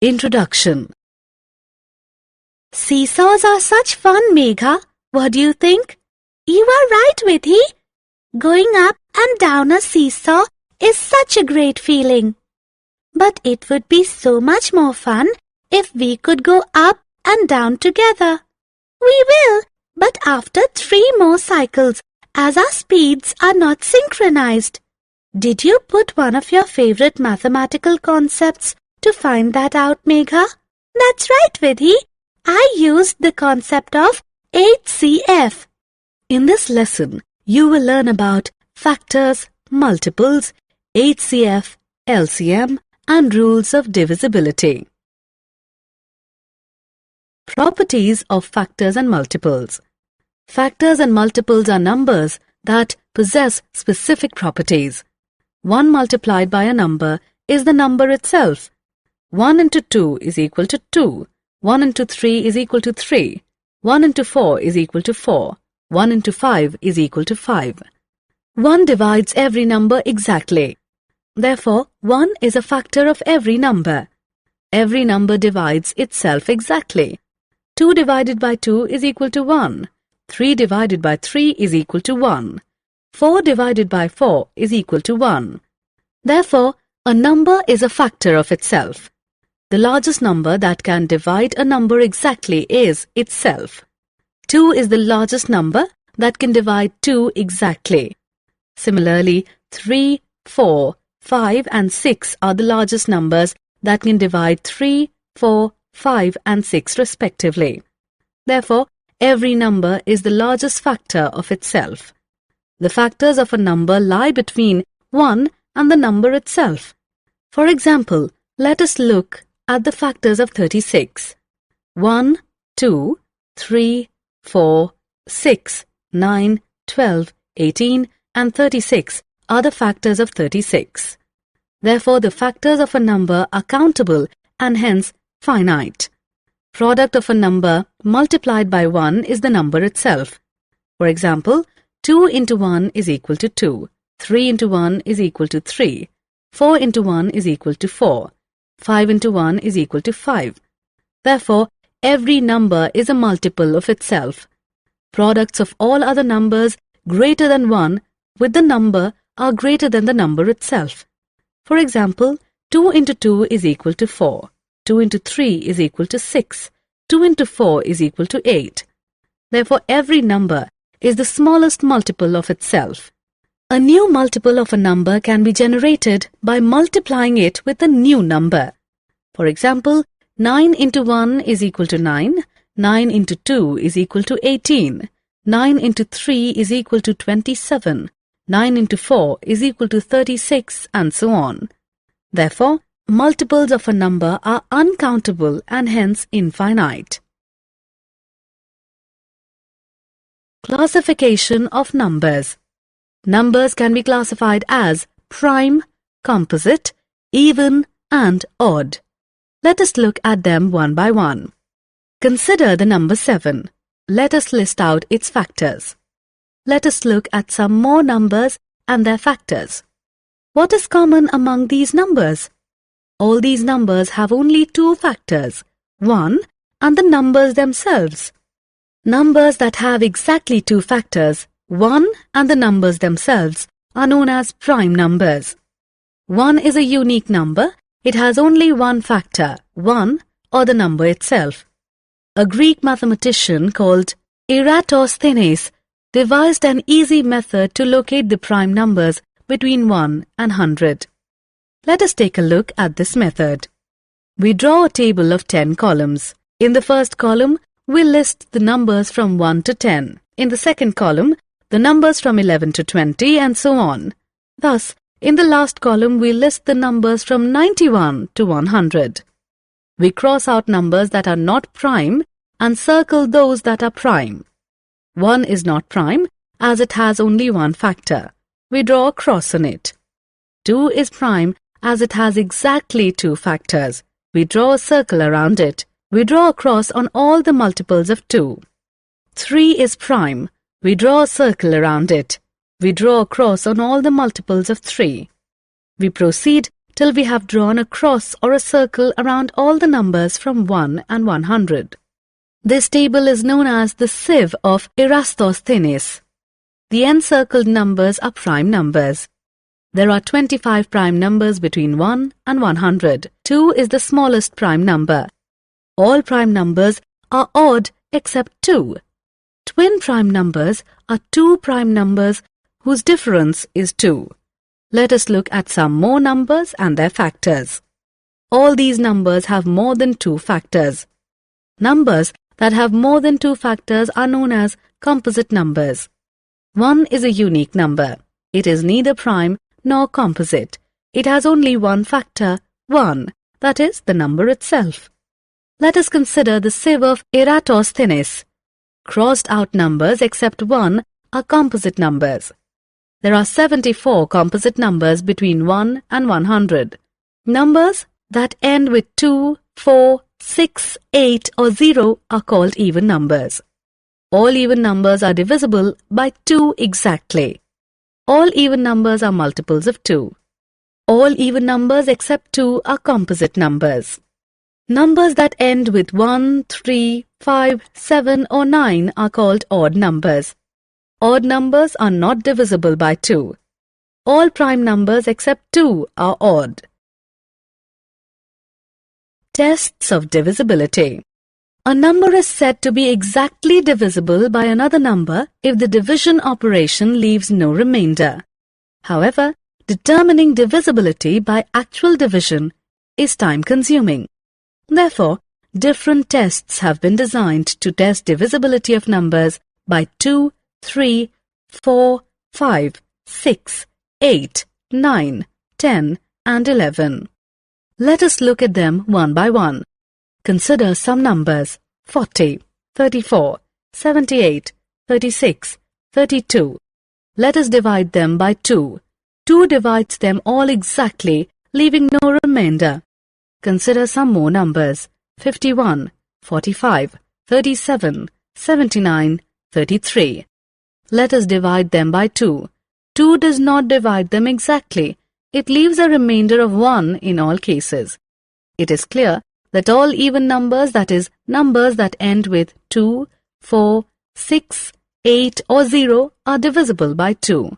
Introduction. Seesaws are such fun, Megha. What do you think? You are right, Vidhi. Going up and down a seesaw is such a great feeling. But it would be so much more fun if we could go up and down together. We will, but after 3 more cycles, as our speeds are not synchronized. Did you put one of your favorite mathematical concepts to find that out, Megha? That's right, Vidhi. I used the concept of 8CF. In this lesson, you will learn about factors, multiples, 8CF, LCM, and rules of divisibility. Properties of factors and multiples. Factors and multiples are numbers that possess specific properties. 1 multiplied by a number is the number itself. 1 into 2 is equal to 2. 1 into 3 is equal to 3. 1 into 4 is equal to 4. 1 into 5 is equal to 5. 1 divides every number exactly. Therefore, 1 is a factor of every number. Every number divides itself exactly. 2 divided by 2 is equal to 1. 3 divided by 3 is equal to 1. 4 divided by 4 is equal to 1. Therefore, a number is a factor of itself. The largest number that can divide a number exactly is itself. 2 is the largest number that can divide 2 exactly. Similarly, 3, 4, 5 and 6 are the largest numbers that can divide 3, 4, 5 and 6 respectively. Therefore, every number is the largest factor of itself. The factors of a number lie between 1 and the number itself. For example, let us look at the factors of 36. 1, 2, 3, 4, 6, 9, 12, 18 and 36 are the factors of 36. Therefore, the factors of a number are countable and hence finite. Product of a number multiplied by 1 is the number itself. For example, 2 into 1 is equal to 2. 3 into 1 is equal to 3. 4 into 1 is equal to 4. 5 into 1 is equal to 5. Therefore, every number is a multiple of itself. Products of all other numbers greater than 1 with the number are greater than the number itself. For example, 2 into 2 is equal to 4. 2 into 3 is equal to 6. 2 into 4 is equal to 8. Therefore, every number is the smallest multiple of itself. A new multiple of a number can be generated by multiplying it with a new number. For example, 9 into 1 is equal to 9. 9 into 2 is equal to 18. 9 into 3 is equal to 27. 9 into 4 is equal to 36 and so on. Therefore, multiples of a number are uncountable and hence infinite. Classification of numbers. Numbers can be classified as prime, composite, even and odd. Let us look at them one by one. Consider the number 7. Let us list out its factors. Let us look at some more numbers and their factors. What is common among these numbers? All these numbers have only 2 factors, 1 and the numbers themselves. Numbers that have exactly 2 factors, 1 and the numbers themselves, are known as prime numbers. 1 is a unique number. It has only 1 factor, 1 or the number itself. A Greek mathematician called Eratosthenes devised an easy method to locate the prime numbers between 1 and 100. Let us take a look at this method. We draw a table of 10 columns. In the first column, we list the numbers from 1 to 10. In the second column, the numbers from 11 to 20 and so on. Thus, in the last column, we list the numbers from 91 to 100. We cross out numbers that are not prime and circle those that are prime. 1 is not prime as it has only 1 factor. We draw a cross on it. 2 is prime as it has exactly 2 factors. We draw a circle around it. We draw a cross on all the multiples of 2. 3 is prime. We draw a circle around it. We draw a cross on all the multiples of 3. We proceed till we have drawn a cross or a circle around all the numbers from 1 and 100. This table is known as the sieve of Eratosthenes. The encircled numbers are prime numbers. There are 25 prime numbers between 1 and 100. 2 is the smallest prime number. All prime numbers are odd except 2. Twin prime numbers are 2 prime numbers whose difference is 2. Let us look at some more numbers and their factors. All these numbers have more than 2 factors. Numbers that have more than 2 factors are known as composite numbers. 1 is a unique number. It is neither prime nor composite. It has only one factor, 1, that is, the number itself. Let us consider the sieve of Eratosthenes. Crossed out numbers except 1 are composite numbers. There are 74 composite numbers between 1 and 100. Numbers that end with 2, 4, 6, 8 or 0 are called even numbers. All even numbers are divisible by 2 exactly. All even numbers are multiples of 2. All even numbers except 2 are composite numbers. Numbers that end with 1, 3, 5, 7 or 9 are called odd numbers. Odd numbers are not divisible by 2. All prime numbers except 2 are odd. Tests of divisibility. A number is said to be exactly divisible by another number if the division operation leaves no remainder. However, determining divisibility by actual division is time-consuming. Therefore, different tests have been designed to test divisibility of numbers by 2, 3, 4, 5, 6, 8, 9, 10 and 11. Let us look at them one by one. Consider some numbers: 40, 34, 78, 36, 32. Let us divide them by 2. 2 divides them all exactly, leaving no remainder. Consider some more numbers: 51, 45, 37, 79, 33. Let us divide them by 2. 2 does not divide them exactly. It leaves a remainder of 1 in all cases. It is clear that all even numbers, that is, numbers that end with 2, 4, 6, 8 or 0 are divisible by 2.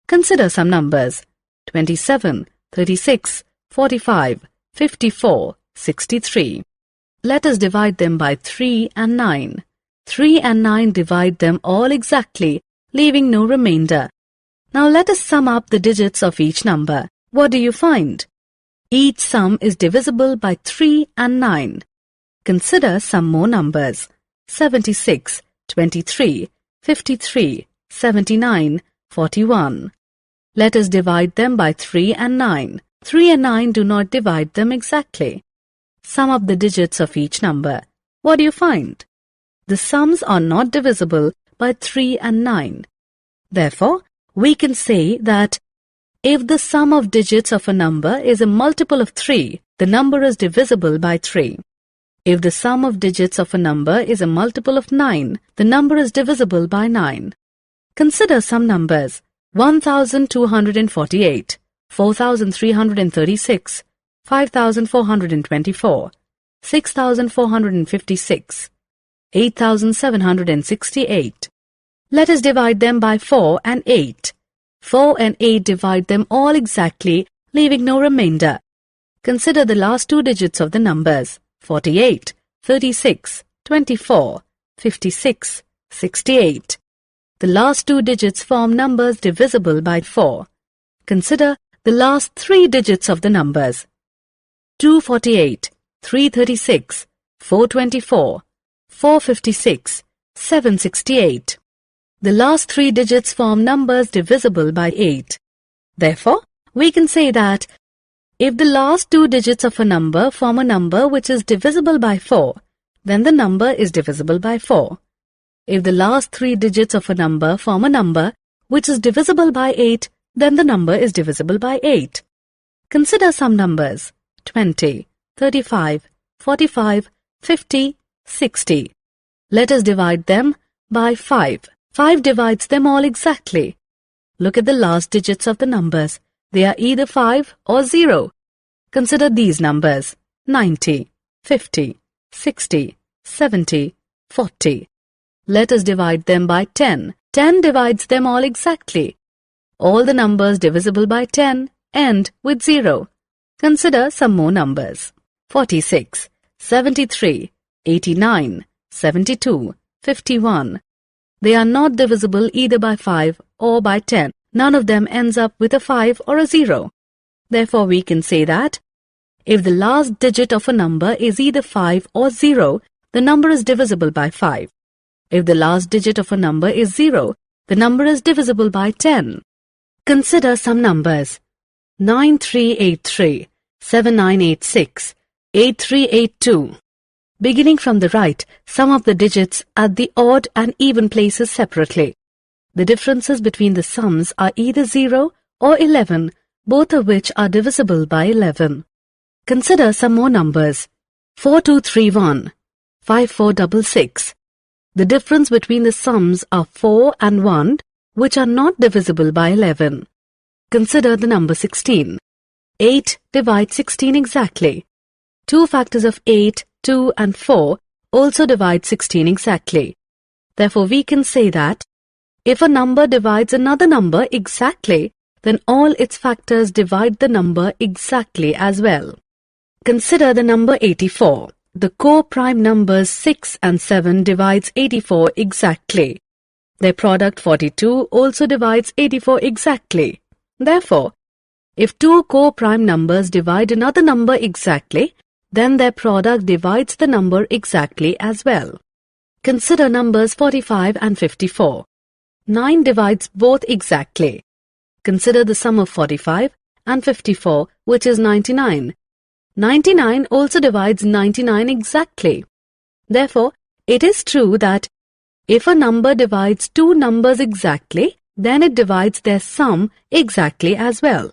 Consider some numbers: 27, 36, 45, 54, 63. Let us divide them by 3 and 9. 3 and 9 divide them all exactly, leaving no remainder. Now let us sum up the digits of each number. What do you find? Each sum is divisible by 3 and 9. Consider some more numbers: 76, 23, 53, 79, 41. Let us divide them by 3 and 9. 3 and 9 do not divide them exactly. Sum up the digits of each number. What do you find? The sums are not divisible by 3 and 9. Therefore, we can say that if the sum of digits of a number is a multiple of 3, the number is divisible by 3. If the sum of digits of a number is a multiple of 9, the number is divisible by 9. Consider some numbers: 1248, 4336, 5424, 6456, 8768. Let us divide them by 4 and 8. 4 and 8 divide them all exactly, leaving no remainder. Consider the last 2 digits of the numbers: 48, 36, 24, 56, 68. The last 2 digits form numbers divisible by 4. Consider the last 3 digits of the numbers: 248, 336, 424, 456, 768. The last 3 digits form numbers divisible by 8. Therefore, we can say that if the last 2 digits of a number form a number which is divisible by 4, then the number is divisible by 4. If the last 3 digits of a number form a number which is divisible by 8, then the number is divisible by 8. Consider some numbers: 20, 35, 45, 50, 60. Let us divide them by 5. 5 divides them all exactly. Look at the last digits of the numbers. They are either 5 or 0. Consider these numbers: 90, 50, 60, 70, 40. Let us divide them by 10. 10 divides them all exactly. All the numbers divisible by 10 end with 0. Consider some more numbers: 46, 73, 89, 72, 51. They are not divisible either by 5 or by 10. None of them ends up with a 5 or a 0. Therefore, we can say that if the last digit of a number is either 5 or 0, the number is divisible by 5. If the last digit of a number is 0, the number is divisible by 10. Consider some numbers: 9383, 7986, 8382. Beginning from the right, sum up the digits at the odd and even places separately. The differences between the sums are either 0 or 11, both of which are divisible by 11. Consider some more numbers: 4231, 5466. The difference between the sums are 4 and 1, which are not divisible by 11. Consider the number 16. 8 divides 16 exactly. Two factors of 8, 2 and 4 also divide 16 exactly. Therefore, we can say that if a number divides another number exactly, then all its factors divide the number exactly as well. Consider the number 84. The co-prime numbers 6 and 7 divides 84 exactly. Their product 42 also divides 84 exactly. Therefore, if two co-prime numbers divide another number exactly, then their product divides the number exactly as well. Consider numbers 45 and 54. 9 divides both exactly. Consider the sum of 45 and 54, which is 99. 99 also divides 99 exactly. Therefore, it is true that if a number divides two numbers exactly, then it divides their sum exactly as well.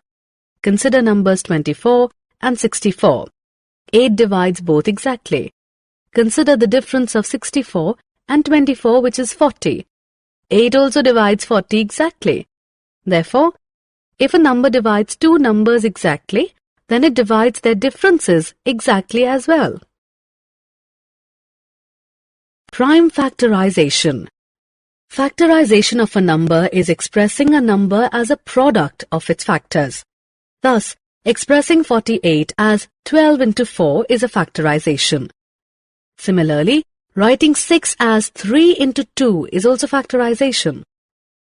Consider numbers 24 and 64. 8 divides both exactly. Consider the difference of 64 and 24, which is 40. 8 also divides 40 exactly. Therefore, if a number divides two numbers exactly, then it divides their differences exactly as well. Prime factorization. Factorization of a number is expressing a number as a product of its factors. Thus, expressing 48 as 12 into 4 is a factorization. Similarly, writing 6 as 3 into 2 is also factorization.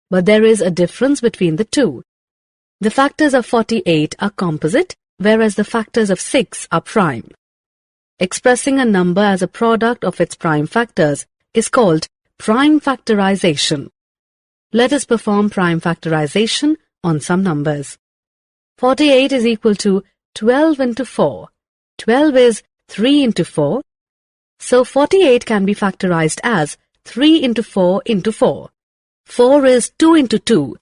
But there is a difference between the two. The factors of 48 are composite, whereas the factors of 6 are prime. Expressing a number as a product of its prime factors is called prime factorization. Let us perform prime factorization on some numbers. 48 is equal to 12 into 4. 12 is 3 into 4. So 48 can be factorized as 3 into 4 into 4. 4 is 2 into 2.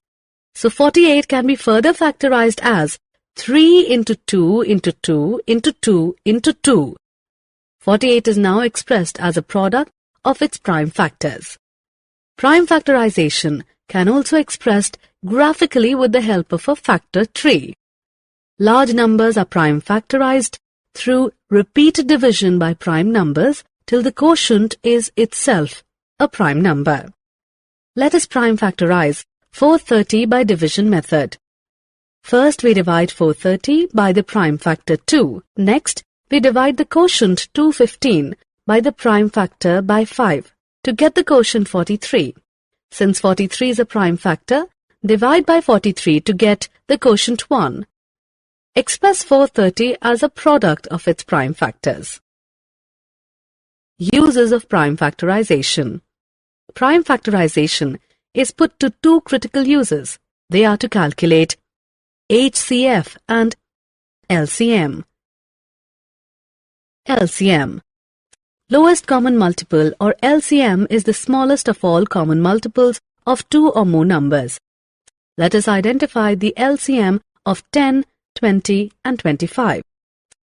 So 48 can be further factorized as 3 into 2 into 2 into 2 into 2. 48 is now expressed as a product of its prime factors. Prime factorization can also be expressed graphically with the help of a factor tree. Large numbers are prime factorized through repeated division by prime numbers till the quotient is itself a prime number. Let us prime factorize 430 by division method. First, we divide 430 by the prime factor 2. Next, we divide the quotient 215 by the prime factor by 5 to get the quotient 43. Since 43 is a prime factor, divide by 43 to get the quotient 1. Express 430 as a product of its prime factors. Uses of prime factorization. Prime factorization is put to two critical uses. They are to calculate HCF and LCM. LCM. Lowest common multiple or LCM is the smallest of all common multiples of two or more numbers. Let us identify the LCM of 10, 20 and 25.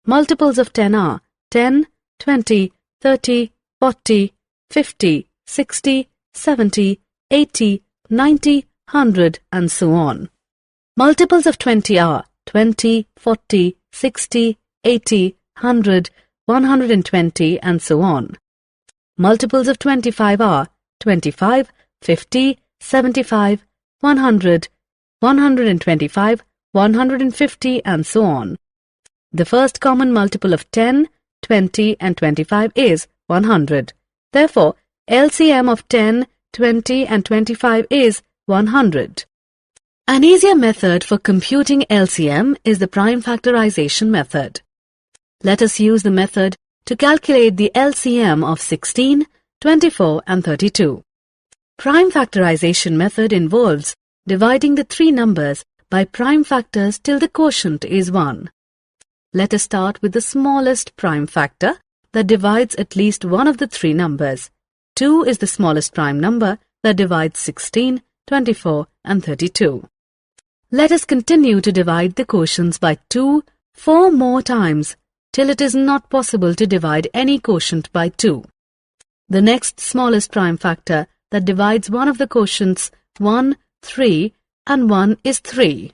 Multiples of 10 are 10, 20, 30, 40, 50, 60, 70, 80, 90, 100 and so on. Multiples of 20 are 20, 40, 60, 80, 100, 120 and so on. Multiples of 25 are 25, 50, 75, 100, 125, 150 and so on. The first common multiple of 10, 20 and 25 is 100. Therefore, LCM of 10, 20 and 25 is 100. An easier method for computing LCM is the prime factorization method. Let us use the method to calculate the LCM of 16, 24 and 32. Prime factorization method involves dividing the three numbers by prime factors till the quotient is 1. Let us start with the smallest prime factor that divides at least one of the three numbers. 2 is the smallest prime number that divides 16, 24 and 32. Let us continue to divide the quotients by 2 4 more times till it is not possible to divide any quotient by 2. The next smallest prime factor that divides one of the quotients 1, 3 and 1 is 3.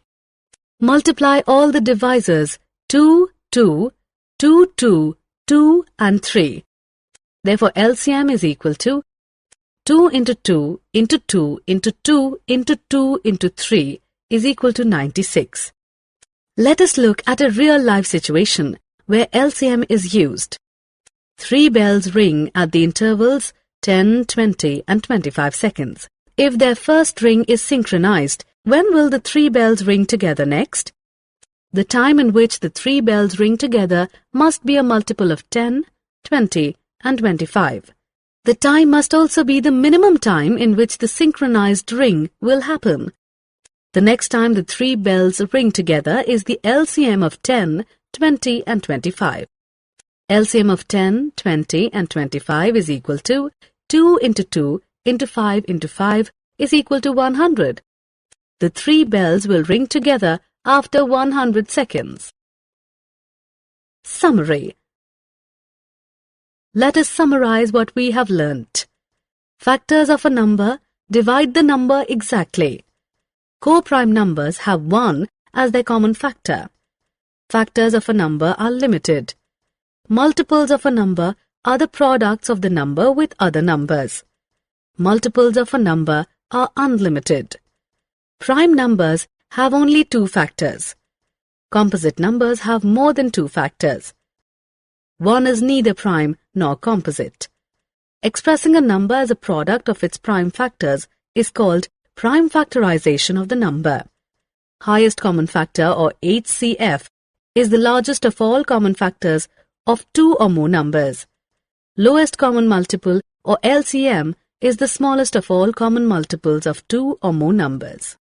Multiply all the divisors 2, 2, 2, 2, 2 and 3. Therefore, LCM is equal to 2 into 2 into 2 into 2 into 2 into 3 is equal to 96. Let us look at a real-life situation where LCM is used. 3 bells ring at the intervals 10, 20 and 25 seconds. If their first ring is synchronized, when will the 3 bells ring together next? The time in which the 3 bells ring together must be a multiple of 10, 20 and 25. The time must also be the minimum time in which the synchronized ring will happen. The next time the 3 bells ring together is the LCM of 10, 20 and 25. LCM of 10, 20 and 25 is equal to 2 into 2 into 5 into 5 is equal to 100. The 3 bells will ring together after 100 seconds. Summary. Let us summarize what we have learnt. Factors of a number divide the number exactly. Co-prime numbers have 1 as their common factor. Factors of a number are limited. Multiples of a number are the products of the number with other numbers. Multiples of a number are unlimited. Prime numbers have only 2 factors. Composite numbers have more than 2 factors. 1 is neither prime nor composite. Expressing a number as a product of its prime factors is called prime factorization of the number. Highest common factor, or HCF, is the largest of all common factors of 2 or more numbers. Lowest common multiple, or LCM, is the smallest of all common multiples of 2 or more numbers.